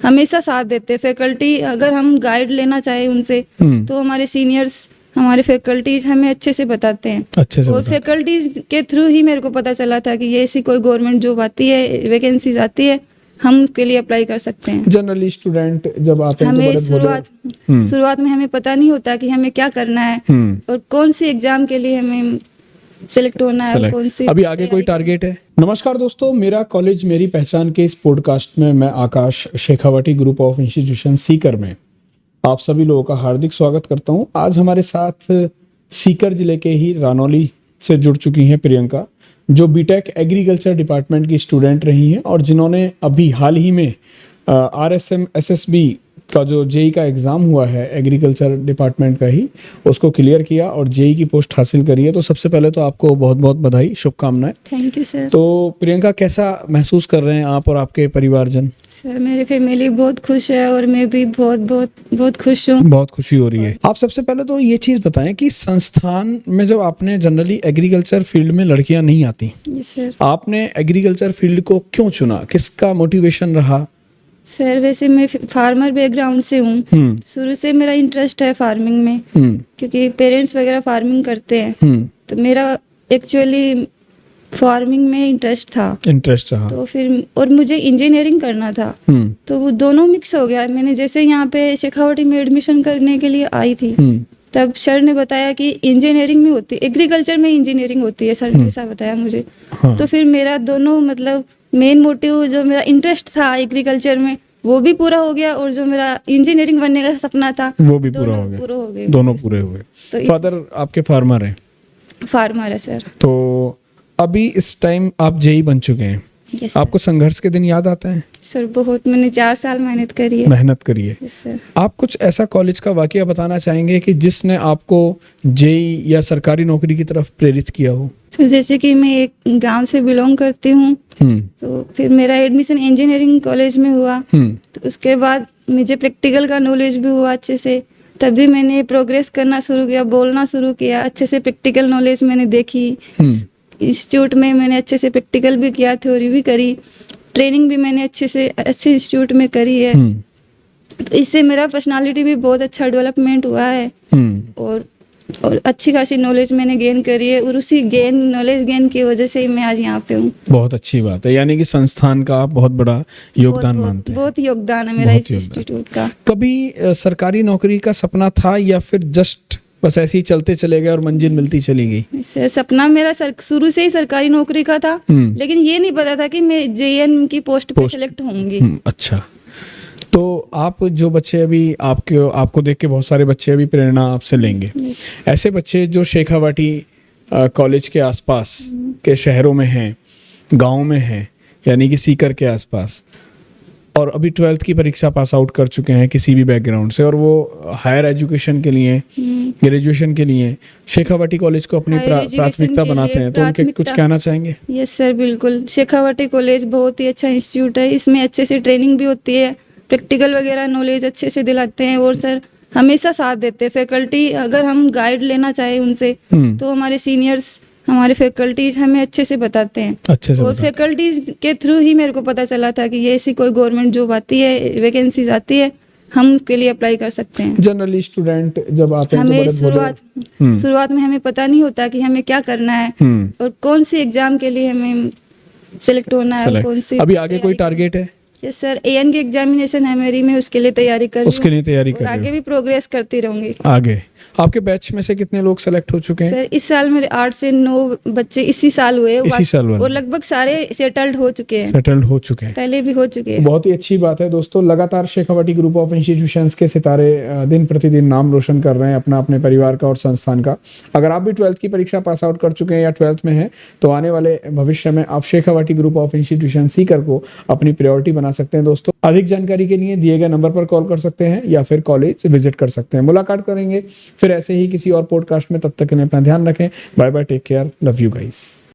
हमेशा साथ देते हैं। फैकल्टी अगर हम गाइड लेना चाहे उनसे तो हमारे सीनियर्स, हमारे फैकल्टीज हमें अच्छे से बताते हैं। अच्छे से और फैकल्टीज के थ्रू ही मेरे को पता चला था कि ये ऐसी कोई गवर्नमेंट जॉब आती है, वैकेंसीज आती है, हम उसके लिए अप्लाई कर सकते हैं। जनरली स्टूडेंट जब आते हैं तो हमें बड़े शुरुआत में हमें पता नहीं होता कि हमें क्या करना है और कौन सी एग्जाम के लिए हमें सिलेक्ट होना है और कौन सी अभी आगे कोई टारगेट है। नमस्कार दोस्तों, मेरा कॉलेज मेरी पहचान के इस पॉडकास्ट में मैं Akash Shekhawati group of institution Sikar में आप सभी लोगों का हार्दिक स्वागत करता हूं। आज हमारे साथ सीकर जिले के ही रानौली से जुड़ चुकी हैं प्रियंका, जो बीटेक एग्रीकल्चर डिपार्टमेंट की स्टूडेंट रही हैं और जिन्होंने अभी हाल ही में RSM SSB का जो जेई का एग्ज़ाम हुआ है एग्रीकल्चर डिपार्टमेंट का ही, उसको क्लियर किया और जेई की पोस्ट हासिल करी है। तो सबसे पहले तो आपको बहुत बहुत बधाई, शुभकामनाएं। Thank you sir. तो प्रियंका, कैसा महसूस कर रहे हैं आप और आपके परिवारजन? सर मेरी फैमिली बहुत खुश है और मैं भी बहुत खुश हूँ। बहुत खुशी हो रही है। आप सबसे पहले तो ये चीज़ बताएं कि संस्थान में जब आपने जनरली एग्रीकल्चर फील्ड में लड़कियां नहीं आती, सर आपने एग्रीकल्चर फील्ड को क्यों चुना? किसका मोटिवेशन रहा? सर वैसे मैं फार्मर बैकग्राउंड से हूँ। शुरू से मेरा इंटरेस्ट है फार्मिंग में, क्योंकि पेरेंट्स वगैरह फार्मिंग करते हैं। तो मेरा एक्चुअली फार्मिंग में इंटरेस्ट रहा। तो फिर और मुझे इंजीनियरिंग करना था, तो वो दोनों मिक्स हो गया। मैंने जैसे यहाँ पे शेखावटी में एडमिशन करने के लिए आई थी, तब सर ने बताया कि इंजीनियरिंग में होती, एग्रीकल्चर में इंजीनियरिंग होती है, सर ने ऐसा बताया मुझे। तो फिर मेरा दोनों मतलब मेन मोटिव जो मेरा इंटरेस्ट था एग्रीकल्चर में वो भी पूरा हो गया और जो मेरा इंजीनियरिंग बनने का सपना था वो भी पूरा हो गया। दोनों पूरे हुए। तो फादर आपके फार्मर हैं? फार्मर है सर। तो अभी इस टाइम आप जेई बन चुके हैं। yes, आपको संघर्ष के दिन याद आते हैं? सर बहुत, मैंने 4 साल मेहनत करी है। yes, sir. आप कुछ ऐसा कॉलेज का वाकया बताना चाहेंगे कि जिसने आपको जेई या सरकारी नौकरी की तरफ प्रेरित किया हो? सर जैसे कि मैं एक गांव से बिलोंग करती हूँ, तो फिर मेरा एडमिशन इंजीनियरिंग कॉलेज में हुआ। तो उसके बाद मुझे प्रैक्टिकल का नॉलेज भी हुआ अच्छे से, तभी मैंने प्रोग्रेस करना शुरू किया, बोलना शुरू किया। अच्छे से प्रैक्टिकल नॉलेज मैंने देखी। इंस्टीट्यूट में मैंने अच्छे से प्रैक्टिकल भी किया, थ्योरी भी करी, ट्रेनिंग भी मैंने अच्छे इंस्टीट्यूट में करी है। तो इससे मेरा पर्सनालिटी भी बहुत अच्छा डेवलपमेंट हुआ है और अच्छी खासी नॉलेज मैंने गेन करी है और उसी नॉलेज गेन की वजह से ही मैं आज यहाँ पे हूँ। बहुत अच्छी बात है, यानी कि संस्थान का आप बहुत बड़ा योगदान मानते हैं। बहुत योगदान है मेरा इस इंस्टीट्यूट का। कभी सरकारी नौकरी का सपना था या फिर जस्ट बस ऐसे ही चलते चले गए और मंजिल मिलती चली गई? सर सपना मेरा शुरू से ही सरकारी नौकरी का था, लेकिन ये नहीं पता था कि मैं JN की पोस्ट पे सिलेक्ट होंगी। अच्छा, तो आप जो बच्चे अभी आपको देख के बहुत सारे बच्चे अभी प्रेरणा आपसे लेंगे। ऐसे बच्चे जो शेखावटी कॉलेज के आसपास के शहरों में हैं, गाँव में हैं, यानी कि सीकर के आसपास, और अभी 12th की परीक्षा पास आउट कर चुके हैं किसी भी बैकग्राउंड से, और वो हायर एजुकेशन के लिए, ग्रेजुएशन के लिए शेखावटी कॉलेज को अपनी प्राथमिकता बनाते हैं, तो उनके कुछ कहना चाहेंगे? यस सर, बिल्कुल। शेखावटी कॉलेज बहुत ही अच्छा इंस्टीट्यूट है। इसमें अच्छे से ट्रेनिंग भी होती है, प्रैक्टिकल वगैरह नॉलेज अच्छे से दिलाते हैं और सर हमेशा साथ देते हैं। फैकल्टी अगर हम गाइड लेना चाहे उनसे तो हमारे सीनियर्स, हमारे फैकल्टीज हमें अच्छे से बताते हैं। और फैकल्टीज के थ्रू ही मेरे को पता चला था कि ये ऐसी कोई गवर्नमेंट जॉब आती है, वैकेंसीज आती है, हम उसके लिए अप्लाई कर सकते हैं। जनरली स्टूडेंट जब आते हैं हमें शुरुआत में हमें पता नहीं होता कि हमें क्या करना है और कौन सी एग्जाम के लिए हमें सिलेक्ट होना है, कौन सी। अभी आगे कोई टारगेट है? यस सर, AN की एग्जामिनेशन है मेरी, मैं उसके लिए तैयारी कर रही हूँ। आगे भी प्रोग्रेस करती रहूंगी। आगे आपके बैच में से कितने लोग सेलेक्ट हो चुके हैं? सर इस साल मेरे 8 से 9 बच्चे इसी साल हुए और लगभग सारे सेटल्ड हो चुके हैं। पहले भी हो चुके हैं। बहुत ही अच्छी बात है दोस्तों। लगातार शेखावटी ग्रुप ऑफ इंस्टीट्यूशंस के सितारे दिन प्रतिदिन नाम रोशन कर रहे हैं अपना, अपने परिवार का और संस्थान का। अगर आप भी 12th की परीक्षा पास आउट कर चुके हैं या 12th में हैं, तो आने वाले भविष्य में आप Shekhawati group of institution Sikar को अपनी प्रायोरिटी बना सकते हैं। दोस्तों, अधिक जानकारी के लिए दिए गए नंबर पर कॉल कर सकते हैं या फिर कॉलेज विजिट कर सकते हैं। मुलाकात करेंगे फिर ऐसे ही किसी और पॉडकास्ट में। तब तक के लिए अपना ध्यान रखें। Bye bye, take care, love you guys.